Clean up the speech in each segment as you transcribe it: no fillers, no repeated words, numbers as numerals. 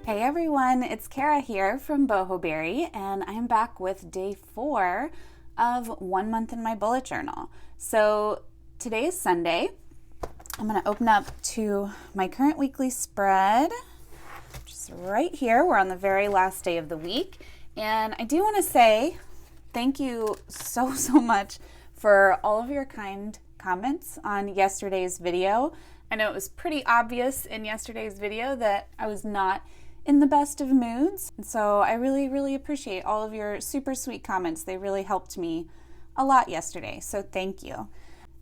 Hey everyone, it's Hera here from Boho, and I'm back with day 4 of 1 month in my bullet journal. So today is Sunday. I'm going to open up to my current weekly spread, just right here. We're on the very last day of the week, and I do want to say thank you so much for all of your kind comments on yesterday's video. I know it was pretty obvious in yesterday's video that I was not in the best of moods. And so I really appreciate all of your super sweet comments. They really helped me a lot yesterday, so thank you.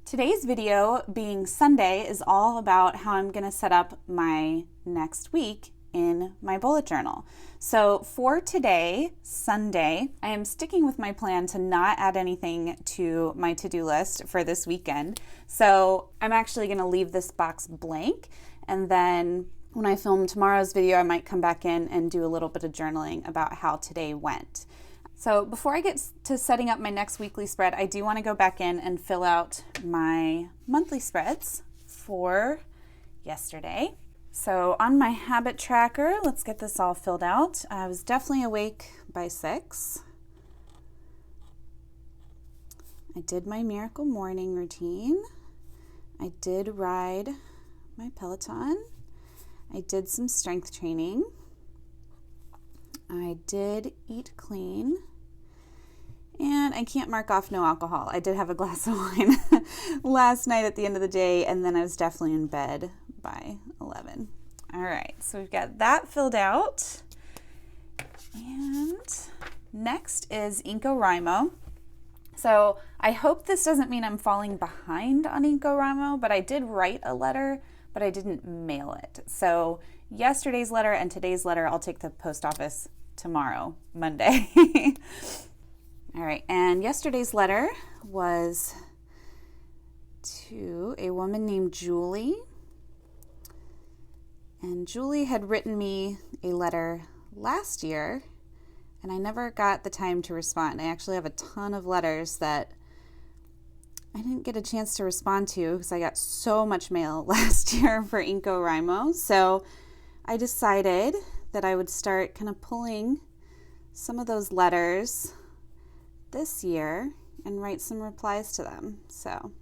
Today's video, being Sunday, is all about how I'm gonna set up my next week in my bullet journal. So for today, Sunday, I am sticking with my plan to not add anything to my to-do list for this weekend. So I'm actually gonna leave this box blank, and then when I film tomorrow's video, I might come back in and do a little bit of journaling about how today went. So before I get to setting up my next weekly spread, I do want to go back in and fill out my monthly spreads for yesterday. So on my habit tracker, let's get this all filled out. I was definitely awake by 6. I did my miracle morning routine. I did ride my Peloton. I did some strength training. I did eat clean. And I can't mark off no alcohol. I did have a glass of wine last night at the end of the day, and then I was definitely in bed by 11. All right, so we've got that filled out. And next is NaNoWriMo. So I hope this doesn't mean I'm falling behind on NaNoWriMo, but I did write a letter, but I didn't mail it. So yesterday's letter and today's letter, I'll take to the post office tomorrow, Monday. All right, and yesterday's letter was to a woman named Julie. And Julie had written me a letter last year, and I never got the time to respond. I actually have a ton of letters that I didn't get a chance to respond to because I got so much mail last year for NaNoWriMo. So I decided that I would start kind of pulling some of those letters this year and write some replies to them. So,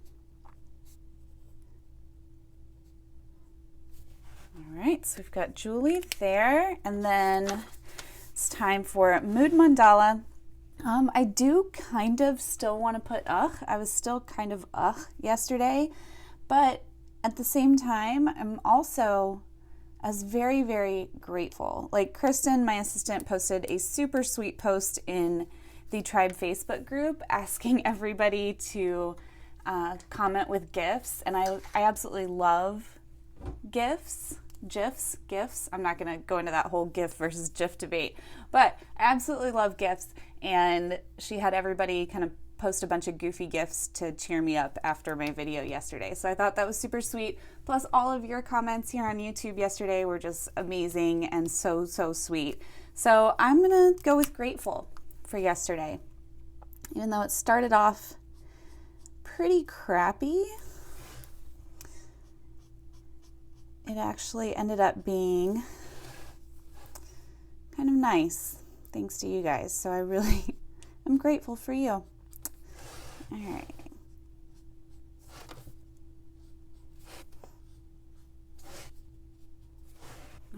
all right, so we've got Julie there, and then it's time for Mood Mandala. I do kind of still want to put ugh. I was still kind of yesterday, but at the same time, I'm also very grateful. Like Kristen, my assistant, posted a super sweet post in the Tribe Facebook group asking everybody to comment with GIFs, and I absolutely love GIFs. GIFs. I'm not going to go into that whole GIF versus GIF debate, but I absolutely love GIFs, and she had everybody kind of post a bunch of goofy GIFs to cheer me up after my video yesterday. So I thought that was super sweet. Plus all of your comments here on YouTube yesterday were just amazing and so sweet. So I'm going to go with grateful for yesterday. Even though it started off pretty crappy, it actually ended up being kind of nice, thanks to you guys. So I really am grateful for you. All right.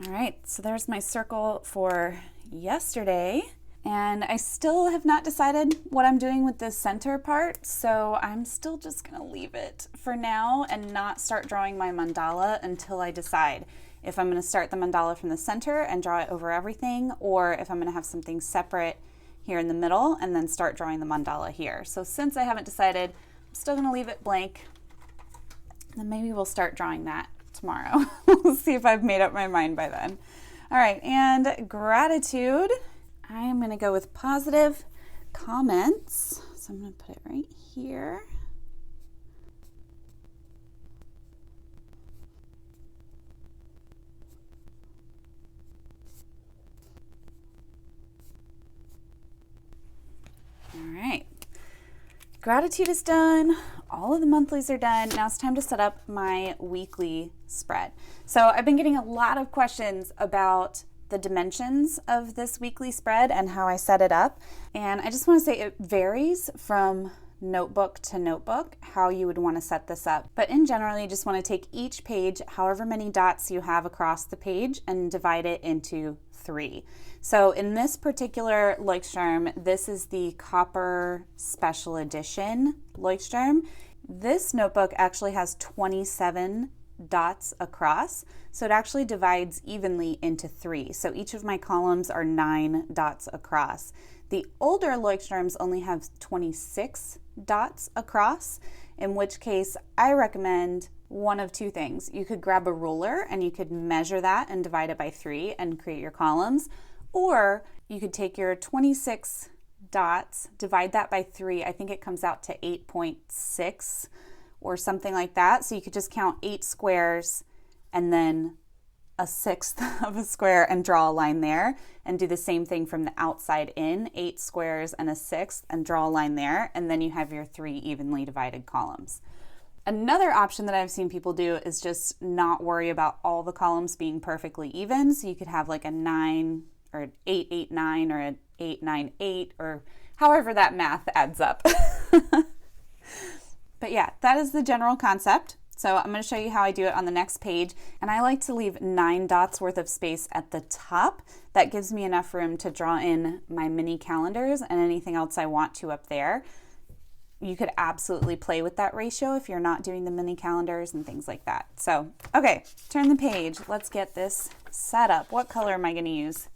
All right, so there's my circle for yesterday. And I still have not decided what I'm doing with this center part, so I'm still just gonna leave it for now and not start drawing my mandala until I decide if I'm gonna start the mandala from the center and draw it over everything, or if I'm gonna have something separate here in the middle and then start drawing the mandala here. So since I haven't decided, I'm still gonna leave it blank. Then maybe we'll start drawing that tomorrow. We'll see if I've made up my mind by then. All right, and gratitude. I am going to go with positive comments. So I'm going to put it right here. All right. Gratitude is done. All of the monthlies are done. Now it's time to set up my weekly spread. So I've been getting a lot of questions about the dimensions of this weekly spread and how I set it up. And I just want to say it varies from notebook to notebook how you would want to set this up. But in general, you just want to take each page, however many dots you have across the page, and divide it into 3. So in this particular Leuchtturm, this is the Copper Special Edition Leuchtturm. This notebook actually has 27 dots across, so it actually divides evenly into 3. So each of my columns are 9 dots across. The older Leuchtturms only have 26 dots across, in which case I recommend one of two things. You could grab a ruler and you could measure that and divide it by 3 and create your columns, or you could take your 26 dots, divide that by 3. I think it comes out to 8.6 or something like that. So you could just count 8 squares and then a sixth of a square and draw a line there, and do the same thing from the outside in, 8 squares and a sixth, and draw a line there, and then you have your 3 evenly divided columns. Another option that I've seen people do is just not worry about all the columns being perfectly even. So you could have like a 9 or an 8, 8, 9, or an 8, 9, 8, or however that math adds up. But yeah, that is the general concept. So I'm going to show you how I do it on the next page. And I like to leave 9 dots worth of space at the top. That gives me enough room to draw in my mini calendars and anything else I want to up there. You could absolutely play with that ratio if you're not doing the mini calendars and things like that. So, okay, turn the page. Let's get this set up. What color am I going to use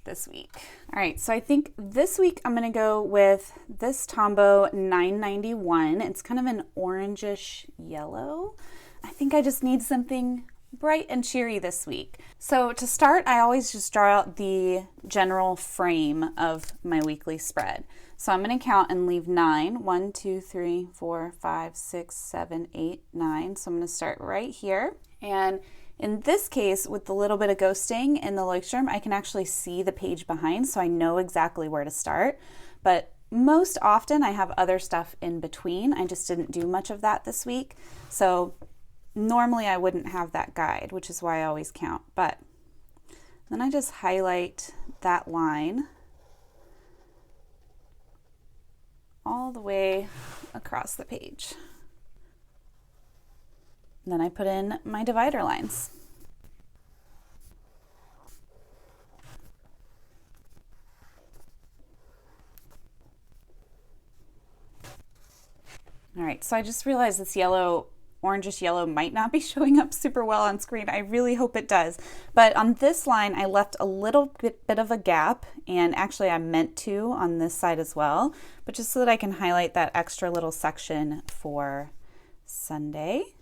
this week? All right, so I think this week I'm going to go with this Tombow 991. It's kind of an orangish yellow. I think I just need something bright and cheery this week. So to start, I always just draw out the general frame of my weekly spread. So I'm going to count and leave 9. 1, 2, 3, 4, 5, 6, 7, 8, 9. So I'm going to start right here. And in this case, with the little bit of ghosting in the Leuchtturm, I can actually see the page behind, so I know exactly where to start. But most often I have other stuff in between. I just didn't do much of that this week. So normally I wouldn't have that guide, which is why I always count. But then I just highlight that line all the way across the page. And then I put in my divider lines. All right, so I just realized this yellow, orangish yellow might not be showing up super well on screen. I really hope it does. But on this line, I left a little bit of a gap, and actually I meant to on this side as well, but just so that I can highlight that extra little section for Sunday.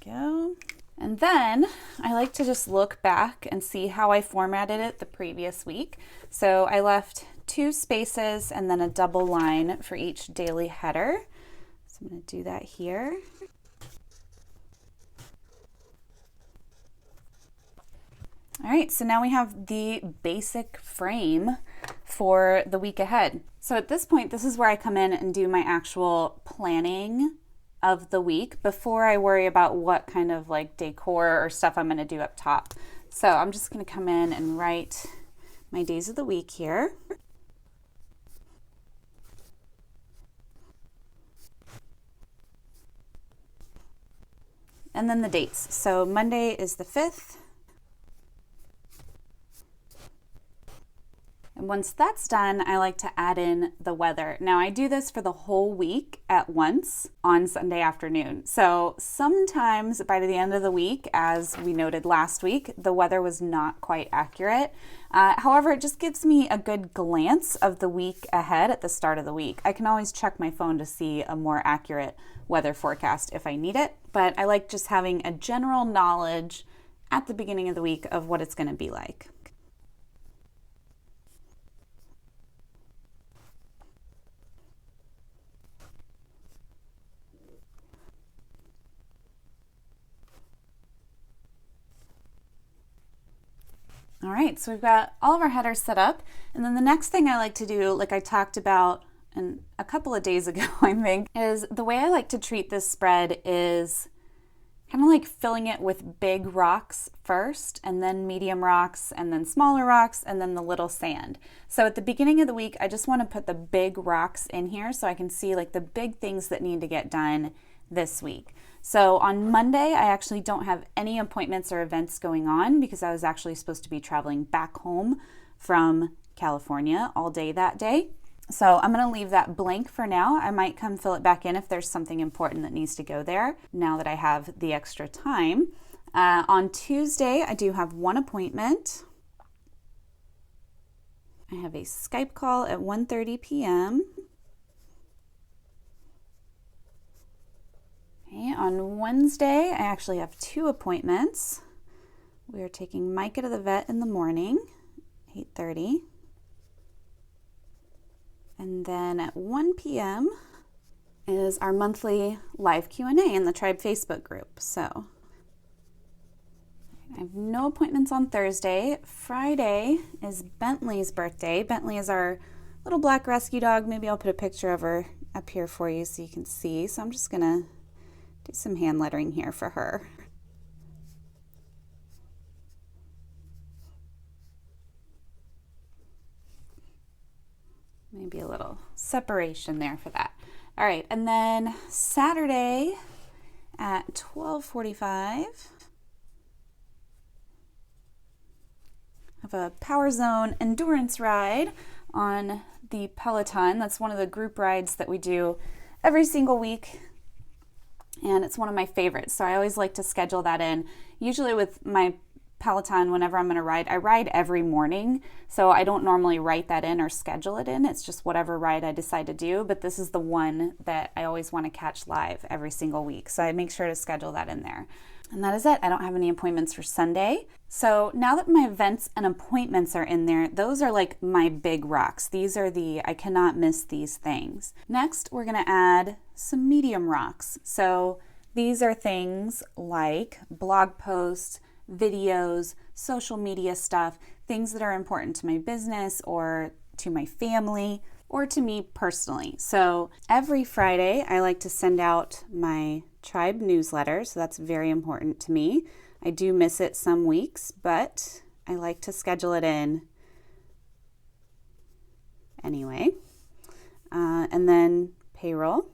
Go. And then I like to just look back and see how I formatted it the previous week. So I left 2 spaces and then a double line for each daily header. So I'm going to do that here. All right, so now we have the basic frame for the week ahead. So at this point, this is where I come in and do my actual planning of the week before I worry about what kind of like decor or stuff I'm going to do up top. So I'm just going to come in and write my days of the week here. And then the dates. So Monday is the 5th. And once that's done, I like to add in the weather. Now I do this for the whole week at once on Sunday afternoon. So sometimes by the end of the week, as we noted last week, the weather was not quite accurate. However, it just gives me a good glance of the week ahead at the start of the week. I can always check my phone to see a more accurate weather forecast if I need it, but I like just having a general knowledge at the beginning of the week of what it's going to be like. All right, so we've got all of our headers set up. And then the next thing I like to do, like I talked about a couple of days ago, I think, is the way I like to treat this spread is kind of like filling it with big rocks first, and then medium rocks, and then smaller rocks, and then the little sand. So at the beginning of the week, I just want to put the big rocks in here so I can see like the big things that need to get done this week. So on Monday, I actually don't have any appointments or events going on because I was actually supposed to be traveling back home from California all day that day. So I'm going to leave that blank for now. I might come fill it back in if there's something important that needs to go there now that I have the extra time. On Tuesday, I do have one appointment. I have a Skype call at 1:30 p.m. Okay, on Wednesday, I actually have two appointments. We are taking Micah to the vet in the morning, 8:30. And then at 1 p.m. is our monthly live Q&A in the Tribe Facebook group. So I have no appointments on Thursday. Friday is Bentley's birthday. Bentley is our little black rescue dog. Maybe I'll put a picture of her up here for you so you can see. So I'm just going to do some hand lettering here for her. Maybe a little separation there for that. All right, and then Saturday at 12:45, I have a Power Zone endurance ride on the Peloton. That's one of the group rides that we do every single week, and it's one of my favorites. So I always like to schedule that in. Usually with my Peloton, whenever I'm going to ride, I ride every morning, so I don't normally write that in or schedule it in. It's just whatever ride I decide to do, but this is the one that I always want to catch live every single week, so I make sure to schedule that in there. And that is it. I don't have any appointments for Sunday. So now that my events and appointments are in there, those are like my big rocks. These are I cannot miss these things. Next, we're going to add some medium rocks. So these are things like blog posts, videos, social media stuff, things that are important to my business or to my family or to me personally. So every Friday, I like to send out my tribe newsletter. So that's very important to me. I do miss it some weeks, but I like to schedule it in anyway. And then payroll.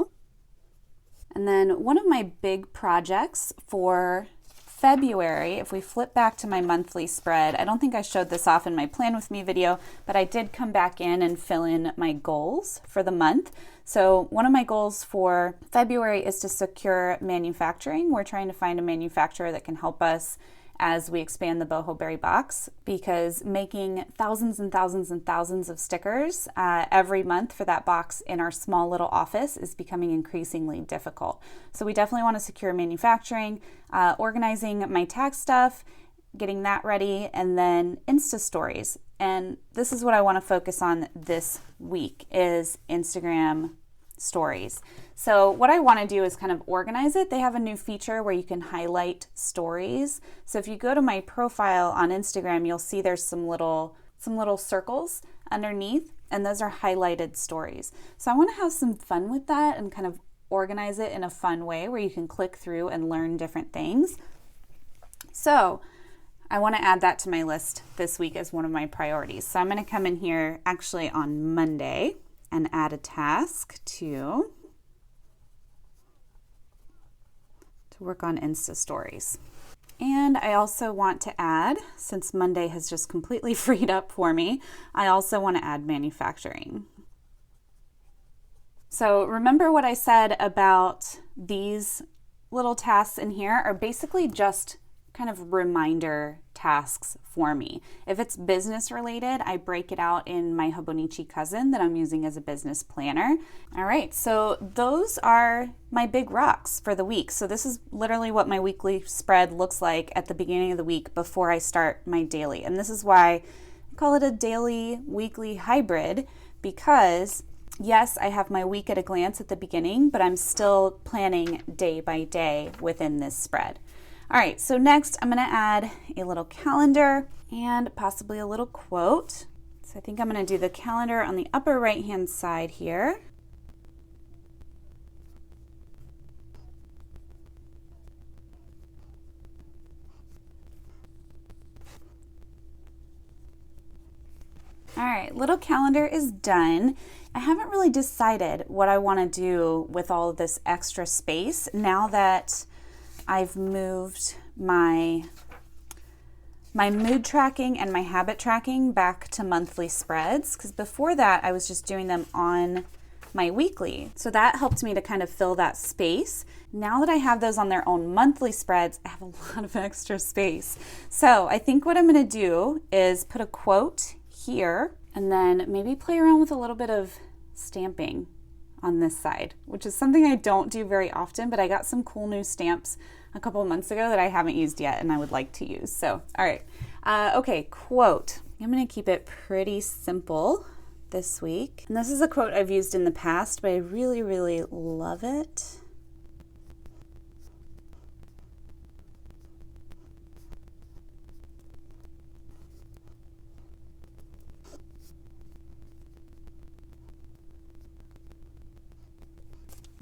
And then one of my big projects for February, if we flip back to my monthly spread, I don't think I showed this off in my Plan With Me video, but I did come back in and fill in my goals for the month. So one of my goals for February is to secure manufacturing. We're trying to find a manufacturer that can help us as we expand the Boho Berry box, because making thousands and thousands and thousands of stickers every month for that box in our small little office is becoming increasingly difficult. So we definitely want to secure manufacturing, organizing my tag stuff, getting that ready, and then Insta stories. And this is what I want to focus on this week is Instagram stories. So what I want to do is kind of organize it. They have a new feature where you can highlight stories. So if you go to my profile on Instagram, you'll see there's some little circles underneath, and those are highlighted stories. So I want to have some fun with that and kind of organize it in a fun way where you can click through and learn different things. So I want to add that to my list this week as one of my priorities. So I'm going to come in here actually on Monday and add a task to work on Insta stories. And I also want to add, since Monday has just completely freed up for me, I also want to add manufacturing. So remember what I said about these little tasks in here are basically just kind of reminder tasks for me. If it's business related, I break it out in my Hobonichi cousin that I'm using as a business planner. All right, so those are my big rocks for the week. So this is literally what my weekly spread looks like at the beginning of the week before I start my daily. And this is why I call it a daily weekly hybrid, because yes, I have my week at a glance at the beginning, but I'm still planning day by day within this spread. All right, so next I'm going to add a little calendar and possibly a little quote. So I think I'm going to do the calendar on the upper right-hand side here. All right, little calendar is done. I haven't really decided what I want to do with all of this extra space now that I've moved my mood tracking and my habit tracking back to monthly spreads, because before that I was just doing them on my weekly. So that helped me to kind of fill that space. Now that I have those on their own monthly spreads, I have a lot of extra space. So I think what I'm going to do is put a quote here and then maybe play around with a little bit of stamping on this side, which is something I don't do very often, but I got some cool new stamps a couple of months ago that I haven't used yet and I would like to use. So, all right. Okay, quote. I'm going to keep it pretty simple this week. And this is a quote I've used in the past, but I really, really love it.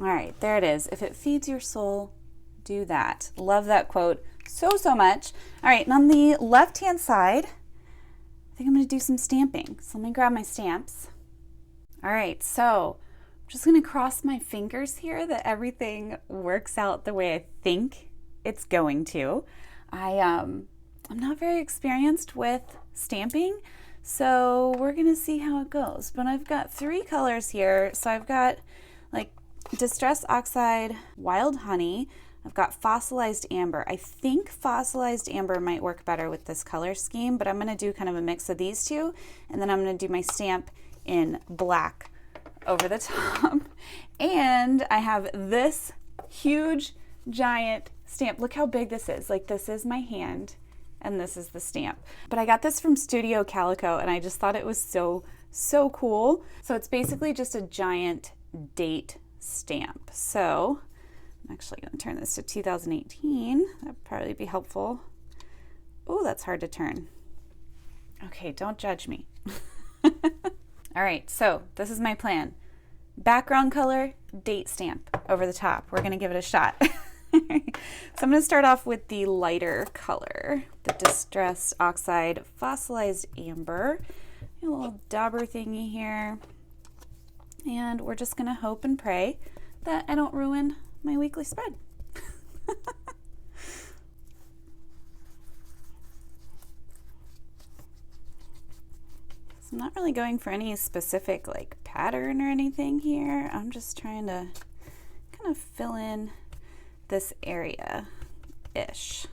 All right, there it is. If it feeds your soul, do that. Love that quote so, so much. All right, and on the left-hand side, I think I'm going to do some stamping. So let me grab my stamps. All right, so I'm just going to cross my fingers here that everything works out the way I think it's going to. I'm not very experienced with stamping, so we're going to see how it goes. But I've got 3 colors here. So I've got like Distressed Oxide, Wild Honey. I've got Fossilized Amber. I think Fossilized Amber might work better with this color scheme, but I'm going to do kind of a mix of these two, and then I'm going to do my stamp in black over the top. And I have this huge, giant stamp. Look how big this is. Like, this is my hand, and this is the stamp. But I got this from Studio Calico, and I just thought it was so, so cool. So it's basically just a giant date stamp. So I'm actually going to turn this to 2018. That'd probably be helpful. Oh, that's hard to turn. Okay, don't judge me. All right, so this is my plan. Background color, date stamp over the top. We're going to give it a shot. So I'm going to start off with the lighter color, the Distressed Oxide Fossilized Amber. A little dauber thingy here. And we're just going to hope and pray that I don't ruin my weekly spread. So I'm not really going for any specific like pattern or anything here. I'm just trying to kind of fill in this area-ish,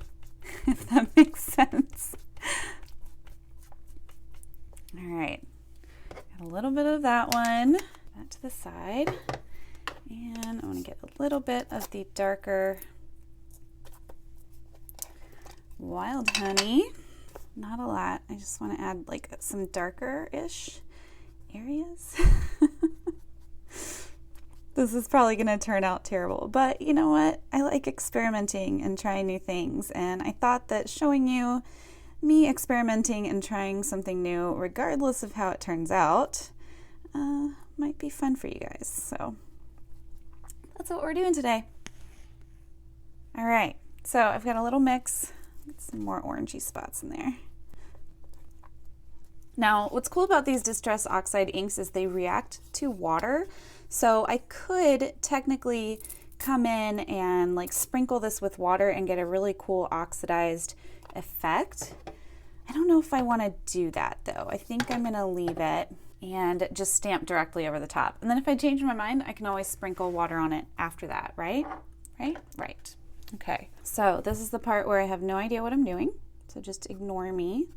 if that makes sense. All right, got a little bit of that one. That to the side. And I want to get a little bit of the darker Wild Honey. Not a lot. I just want to add like some darker-ish areas. This is probably going to turn out terrible, but you know what? I like experimenting and trying new things, and I thought that showing you me experimenting and trying something new, regardless of how it turns out, might be fun for you guys. So that's what we're doing today. All right, so I've got a little mix. Get some more orangey spots in there. Now, what's cool about these Distress Oxide inks is they react to water. So I could technically come in and like sprinkle this with water and get a really cool oxidized effect. I don't know if I want to do that though. I think I'm going to leave it and just stamp directly over the top. And then if I change my mind, I can always sprinkle water on it after that, right? Right. Okay, so this is the part where I have no idea what I'm doing. So just ignore me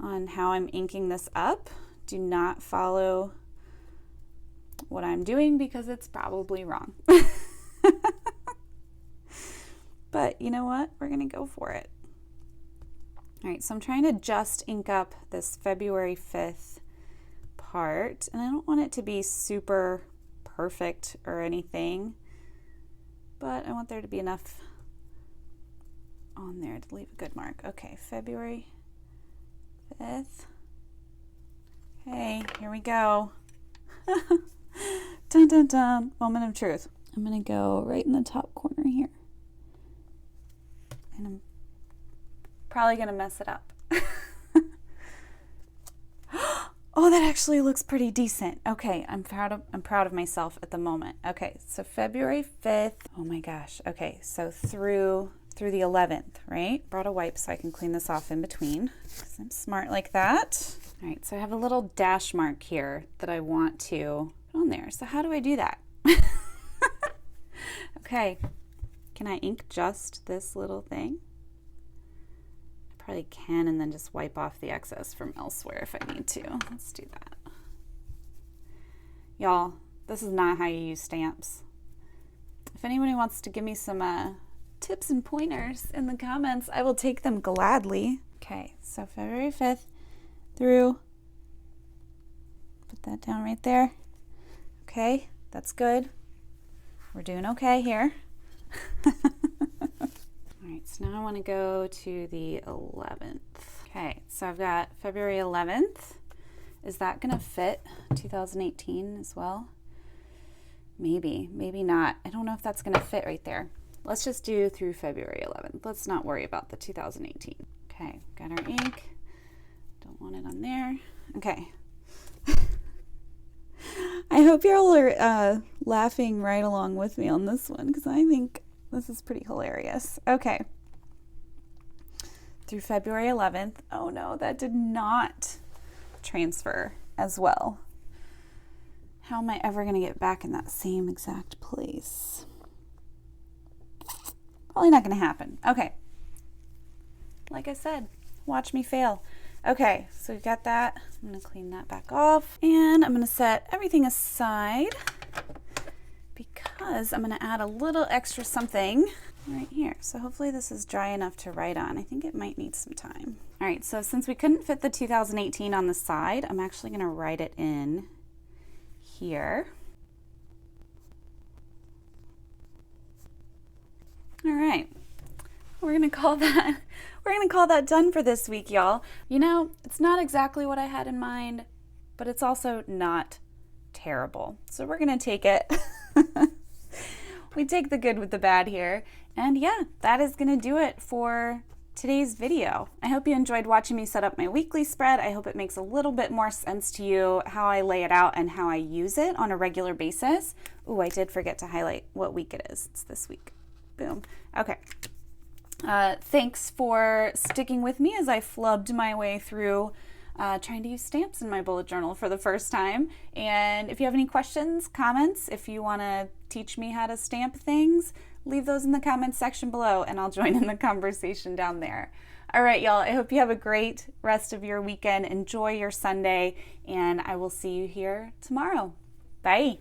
on how I'm inking this up. Do not follow what I'm doing because it's probably wrong. But you know what? We're gonna go for it. All right, so I'm trying to just ink up this February 5th part, and I don't want it to be super perfect or anything, but I want there to be enough on there to leave a good mark. Okay, February 5th. Okay, here we go. Dun dun dun, moment of truth. I'm gonna go right in the top corner here. And I'm probably gonna mess it up. Oh, that actually looks pretty decent. Okay, I'm proud of myself at the moment. Okay, so February 5th. Oh my gosh. Okay, so through the 11th, right? Brought a wipe so I can clean this off in between, because I'm smart like that. All right, so I have a little dash mark here that I want to put on there. So how do I do that? Okay, can I ink just this little thing? I probably can, and then just wipe off the excess from elsewhere if I need to. Let's do that. Y'all, this is not how you use stamps. If anybody wants to give me some tips and pointers in the comments, I will take them gladly. Okay, so February 5th through, put that down right there. Okay, that's good. We're doing okay here. All right, so now I want to go to the 11th. Okay, so I've got February 11th. Is that going to fit 2018 as well? Maybe, maybe not. I don't know if that's going to fit right there. Let's just do through February 11th. Let's not worry about the 2018. Okay, got our ink. Don't want it on there. Okay. I hope y'all are laughing right along with me on this one, because I think this is pretty hilarious. Okay. Through February 11th. Oh no, that did not transfer as well. How am I ever going to get back in that same exact place? Probably not going to happen. Okay. Like I said, watch me fail. Okay, so we got that. I'm going to clean that back off. And I'm going to set everything aside because I'm going to add a little extra something right here. So hopefully this is dry enough to write on. I think it might need some time. All right, so since we couldn't fit the 2018 on the side, I'm actually going to write it in here. All right, we're gonna call that done for this week, y'all. You know, it's not exactly what I had in mind, but it's also not terrible. So we're gonna take it. We take the good with the bad here. And yeah, that is gonna do it for today's video. I hope you enjoyed watching me set up my weekly spread. I hope it makes a little bit more sense to you how I lay it out and how I use it on a regular basis. Ooh, I did forget to highlight what week it is. It's this week. Boom. Okay. Thanks for sticking with me as I flubbed my way through trying to use stamps in my bullet journal for the first time. And if you have any questions, comments, if you want to teach me how to stamp things, leave those in the comments section below and I'll join in the conversation down there. All right, y'all, I hope you have a great rest of your weekend. Enjoy your Sunday, and I will see you here tomorrow. Bye.